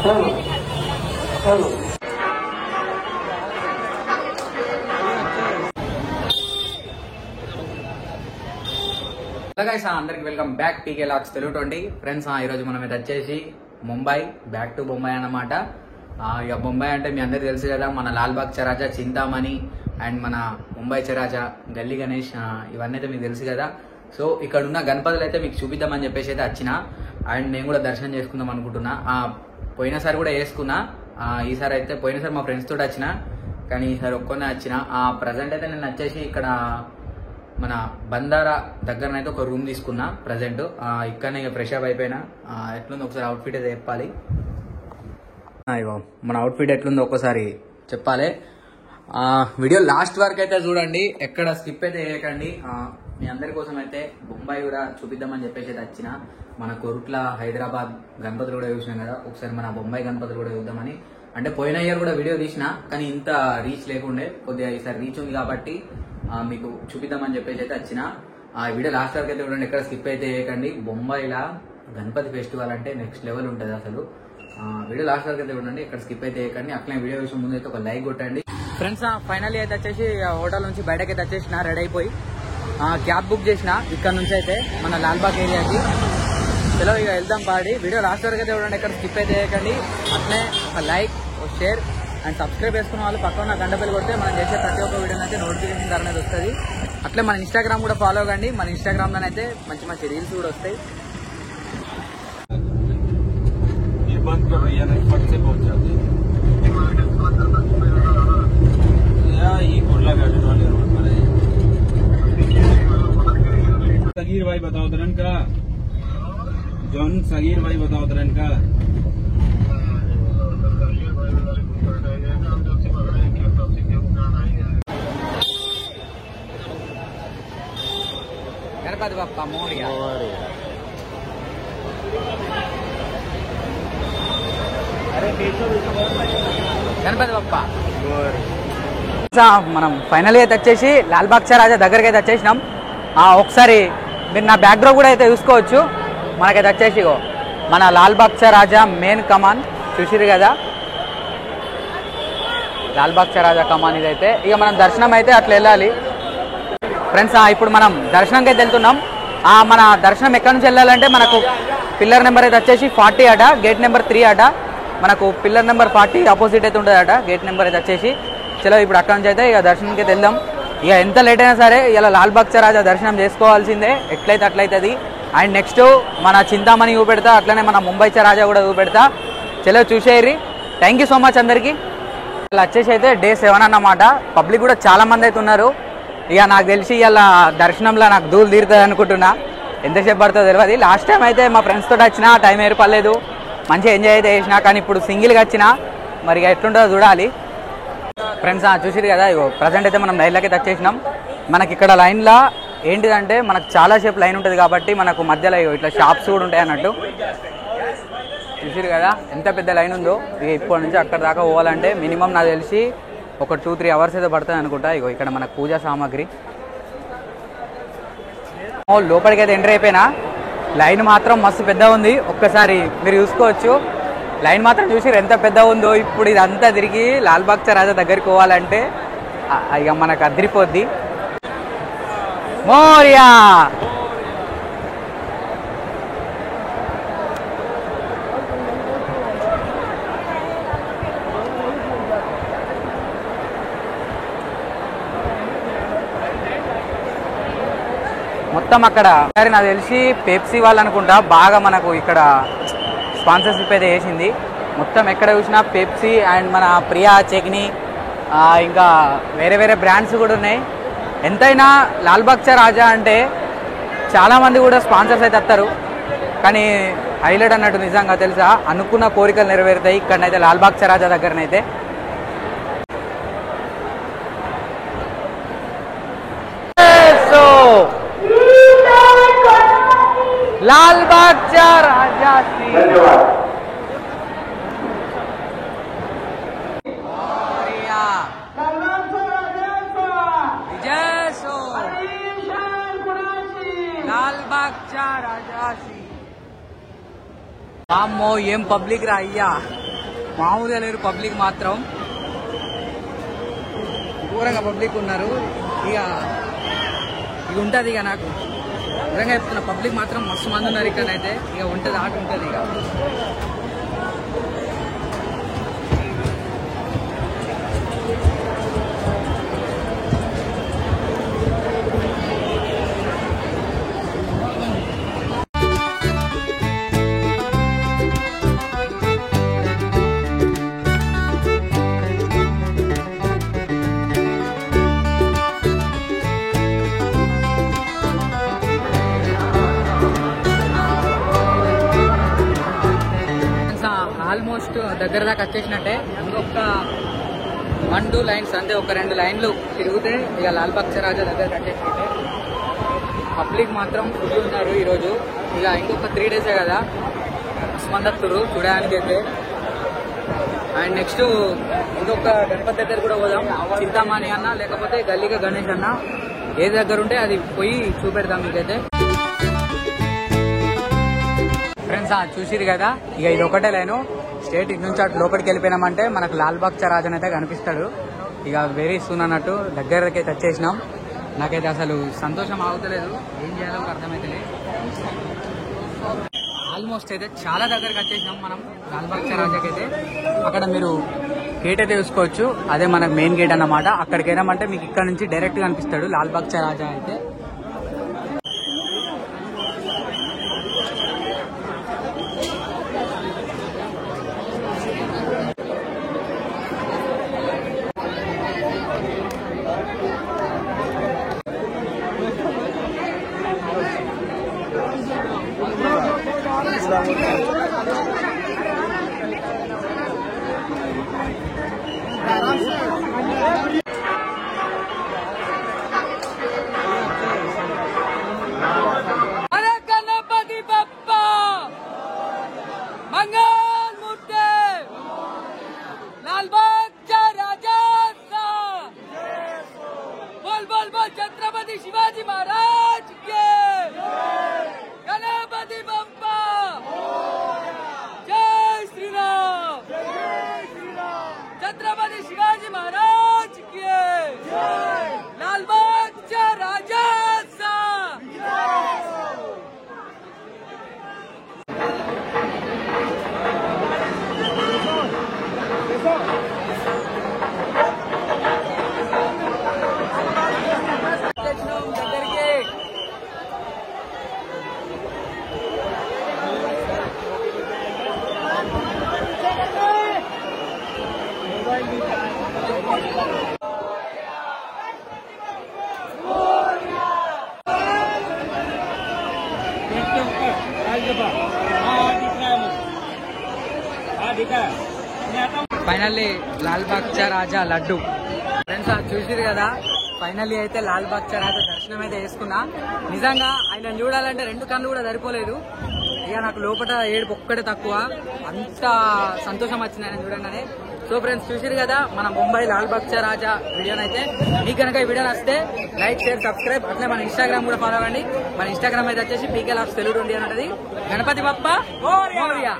అందరికి welcome back పీకే lakhs Telugu 20 friends. ఈ రోజు మనం ఇది వచ్చేసి ముంబై, బ్యాక్ టు ముంబై అన్నమాట. ఇక ముంబై అంటే మీ అందరికి తెలుసు కదా, మన లాల్బాగ్ చరాజా, చింతామణి అండ్ మన ముంబై చరాజా, గల్లీ గణేష్, ఇవన్నీ అయితే మీకు తెలుసు కదా. సో ఇక్కడ ఉన్న గణపతులు అయితే మీకు చూపిద్దామని చెప్పేసి అయితే వచ్చిన. అండ్ నేను కూడా దర్శనం చేసుకుందాం అనుకుంటున్నా. పోయినసారి కూడా వేసుకున్నా, ఈసారి అయితే పోయినసారి మా ఫ్రెండ్స్ తోటి వచ్చిన, కానీ ఈసారి ఒక్కనే వచ్చిన. ప్రజెంట్ అయితే నేను వచ్చేసి ఇక్కడ మన బందారా దగ్గరనైతే ఒక రూమ్ తీసుకున్నా ప్రజెంట్. ఇక్కడనే ఇక ఫ్రెష్ అప్ అయిపోయినా. ఎట్లుందో ఒకసారి అవుట్ఫిట్ అయితే చెప్పాలి. ఇగో మన అవుట్ఫిట్ ఎట్లుందో ఒక్కసారి చెప్పాలి. వీడియో లాస్ట్ వరకు అయితే చూడండి, ఎక్కడ స్కిప్ అయితే చేయకండి. మీ అందరి కోసం అయితే ముంబై కూడా చూపిద్దామని చెప్పేసి అయితే వచ్చిన. మన కొరుట్ల, హైదరాబాద్ గణపతులు కూడా చూసినాం కదా, ఒకసారి మన ముంబై గణపతులు కూడా చూద్దామని. అంటే పోయిన ఇయర్ కూడా వీడియో తీసిన, కానీ ఇంత రీచ్ లేకుండే. కొద్దిగా ఈసారి రీచ్ ఉంది కాబట్టి మీకు చూపిద్దామని చెప్పేసి అయితే వచ్చిన. వీడియో లాస్ట్ వరకు అయితే చూడండి, ఎక్కడ స్కిప్ అయితే చేయకండి. ముంబైలో గణపతి ఫెస్టివల్ అంటే నెక్స్ట్ లెవెల్ ఉంటుంది అసలు. వీడియో లాస్ట్ వరకు అయితే చూడండి, ఎక్కడ స్కిప్ అయితే చేయకండి. అట్లనే వీడియో విషయం ముందు అయితే ఒక లైక్ కొట్టండి ఫ్రెండ్స్. ఫైనల్లీ అయితే వచ్చేసి హోటల్ నుంచి బయటకి అయితే వచ్చేసిన, రెడీ అయిపోయి క్యాబ్ బుక్ చేసిన ఇక్కడ నుంచి అయితే మన లాల్బాగ్ ఏరియాకి. చలో ఇక వెళ్దాం పాడి. వీడియో లాస్ట్ వరకు అయితే చూడండి, ఎక్కడ స్కిప్ అయితే చేయకండి. అట్లనే ఒక లైక్, ఒక షేర్ అండ్ సబ్స్క్రైబ్ చేసుకున్న వాళ్ళు పక్కన గంట బెల్ కొడితే మనం చేసే ప్రతి ఒక్క వీడియో అయితే నోటిఫికేషన్ ద్వారా అనేది వస్తుంది. అట్లే మన ఇన్స్టాగ్రామ్ కూడా ఫాలో కండి. మన ఇన్స్టాగ్రామ్లోనైతే మంచి మంచి రీల్స్ కూడా వస్తాయి. सगीर भाई बताओ तरन का, जॉन सगीर भाई बताओ तरन का. गणपति बप्पा मोरया. గణపతి బప్ప. మనం ఫైనల్ అయితే వచ్చేసి లాల్బాగ్ చరాజా దగ్గరికి అయితే వచ్చేసినాం. ఒకసారి మీరు నా బ్యాక్గ్రౌండ్ కూడా అయితే చూసుకోవచ్చు. మనకైతే వచ్చేసి మన లాల్బాగ్ చరాజా మెయిన్ కమాన్ చూసిరు కదా, లాల్బాగ్ చరాజా కమాన్ ఇదైతే. ఇక మనం దర్శనం అయితే అట్లా వెళ్ళాలి ఫ్రెండ్స్. ఇప్పుడు మనం దర్శనంకి అయితే వెళ్తున్నాం. మన దర్శనం ఎక్కడి నుంచి వెళ్ళాలంటే మనకు పిల్లర్ నెంబర్ అయితే వచ్చేసి 40 అట, గేట్ నెంబర్ 3 అట. మనకు పిల్లర్ నెంబర్ 40 ఆపోజిట్ అయితే ఉంటుంది అట, గేట్ నెంబర్ అయితే వచ్చేసి. చలో ఇప్పుడు అక్కడ నుంచి అయితే ఇక దర్శనంకి అయితే వెళ్దాం. ఇక ఎంత లేట్ అయినా సరే ఇలా లాల్బాగ్ చరాజా దర్శనం చేసుకోవాల్సిందే, ఎట్లయితే అట్లయితుంది. అండ్ నెక్స్ట్ మన చింతామణి చూపెడతా, అట్లనే మన ముంబై చరాజా కూడా చూపెడతా. చలో చూసేయరి. థ్యాంక్ యూ సో మచ్ అందరికీ. ఇలా వచ్చేసి అయితే Day 7 అన్నమాట. పబ్లిక్ కూడా చాలా మంది అయితే ఉన్నారు. ఇక నాకు తెలిసి ఇలా దర్శనంలో నాకు దూలు తీరుతుంది అనుకుంటున్నా. ఎంతసేపు పడుతుందో తెలియదు. లాస్ట్ టైం అయితే మా ఫ్రెండ్స్ తోటి వచ్చిన, టైం ఏర్పడలేదు, మంచిగా ఎంజాయ్ అయితే చేసిన. కానీ ఇప్పుడు సింగిల్గా వచ్చిన, మరి ఎట్లుంటుందో చూడాలి ఫ్రెండ్స్. చూసిరు కదా, ఇగో ప్రజెంట్ అయితే మనం లైన్లోకి అయితే వచ్చేసినాం. మనకి ఇక్కడ లైన్లో ఏంటిదంటే మనకు చాలా సేపు లైన్ ఉంటుంది కాబట్టి మనకు మధ్యలో ఇట్లా షాప్స్ కూడా ఉంటాయి అన్నట్టు. చూసిరు కదా ఎంత పెద్ద లైన్ ఉందో. ఇక ఇప్పటి నుంచి అక్కడ దాకా పోవాలంటే మినిమం నాకు తెలిసి ఒక 2-3 అవర్స్ అయితే పడుతుంది అనుకుంటా. ఇగో ఇక్కడ మనకు పూజా సామాగ్రి. లోపలికి అయితే ఎంటర్ అయిపోయినా. లైన్ మాత్రం మస్తు పెద్ద ఉంది, ఒక్కసారి మీరు చూసుకోవచ్చు. లైన్ మాత్రం చూసిరు ఎంత పెద్ద ఉందో. ఇప్పుడు ఇదంతా తిరిగి లాల్బాగ్ చరాజా దగ్గరికి పోవాలంటే ఇక మనకు అదిరిపోద్ది. మోరియా. మొత్తం అక్కడ నాకు తెలిసి పెప్సీ వాళ్ళు అనుకుంటా బాగా మనకు ఇక్కడ స్పాన్సర్షిప్ అయితే చేసింది. మొత్తం ఎక్కడ చూసినా పెప్సీ అండ్ మన ప్రియా చట్నీ, ఇంకా వేరే వేరే బ్రాండ్స్ కూడా ఉన్నాయి. ఎంతైనా లాల్బాగ్ చరాజా అంటే చాలామంది కూడా స్పాన్సర్స్ అయితే వస్తారు, కానీ హైలైట్ అన్నట్టు నిజంగా తెలుసా, అనుకున్న కోరికలు నెరవేరుతాయి ఇక్కడనైతే లాల్బాగ్ చరాజా దగ్గరనైతే. लालबाग चराजा श्री विजय सो लालबाग चराजा श्री. ఏం పబ్లిక్ రా అయ్యా. మామూలుగా లేరు పబ్లిక్ మాత్రం, ఘోరంగా పబ్లిక్ ఉన్నారు. ఇక ఉంటుంది ఇక నాకు నిజంగా చెప్తున్నా, పబ్లిక్ మాత్రం మస్తు మంది ఉన్నారు ఇక్కడైతే. ఇక ఉంటుంది ఆట ఉంటుంది ఇక. ఆల్మోస్ట్ దగ్గర దాకా వచ్చేసినట్టే. ఇంకొక 1-2 లైన్స్ అంతే, ఒక 2 లైన్లు తిరిగితే ఇక లాల్బాగ్ చరాజా దగ్గర వచ్చేసినట్టే. పబ్లిక్ మాత్రం ఫుల్ ఉన్నారు ఈరోజు. ఇక ఇంకొక 3 డేసే కదా స్పందత్తురు చూడడానికి అయితే. అండ్ నెక్స్ట్ ఇంకొక గణపతి దగ్గర కూడా పోదాం, చింతామణి అన్న లేకపోతే గల్లీగా గణేష్ అన్న, ఏ దగ్గర ఉంటే అది పోయి చూపెడదాం మీకైతే. ఫ్రెండ్స్ చూసిరు కదా, ఇక ఇది ఒకటే లైను స్ట్రేట్ ఇటు నుంచి అటు లోపలికి వెళ్ళిపోయినామంటే మనకు లాల్బాగ్ చరాజన్ అయితే కనిపిస్తాడు. ఇక వెరీ సూన్ అన్నట్టు దగ్గరకి అయితే వచ్చేసినాం. నాకైతే అసలు సంతోషం ఆగుతలేదు, ఏం చేయాలో అర్థమైతే. ఆల్మోస్ట్ అయితే చాలా దగ్గరకు వచ్చేసినాం మనం లాల్బాగ్ చరాజాకి అయితే. అక్కడ మీరు గేట్ అయితే చూసుకోవచ్చు, అదే మనకు మెయిన్ గేట్ అన్నమాట. అక్కడికి వెళ్ళామంటే మీకు ఇక్కడ నుంచి డైరెక్ట్ కనిపిస్తాడు లాల్బాగ్ చరాజా అయితే. छत्रपति शिवाजी महाराज के गणपति बप्पा जय श्री राम, छत्रपति शिवाजी महाराज के लालबाग चा राजा ఫైనల్లీ లాల్బాగ్ చా రాజా లడ్డు. ఫ్రెండ్స్ చూసిరు కదా, ఫైనల్లీ అయితే లాల్బాగ్ చా రాజా దర్శనం అయితే చేసుకున్నా. నిజంగా ఆయన చూడాలంటే 2 కళ్ళు కూడా సరిపోలేదు. ఇక నాకు లోపల ఏడుపు ఒక్కటే తక్కువ, అంత సంతోషం వచ్చింది ఆయన చూడంగానే. సో ఫ్రెండ్స్ చూసిరు కదా మన ముంబై లాల్బాగ్ చా రాజా వీడియోనైతే. మీకు కనుక ఈ వీడియో నచ్చితే లైక్, షేర్, సబ్స్క్రైబ్. అట్లే మన ఇన్స్టాగ్రామ్ కూడా ఫాలో అవ్వండి. మన ఇన్స్టాగ్రామ్ అయితే వచ్చేసి PK Vlogs తెలుగు అని ఉంటుంది. గణపతి బప్పా మోరియా.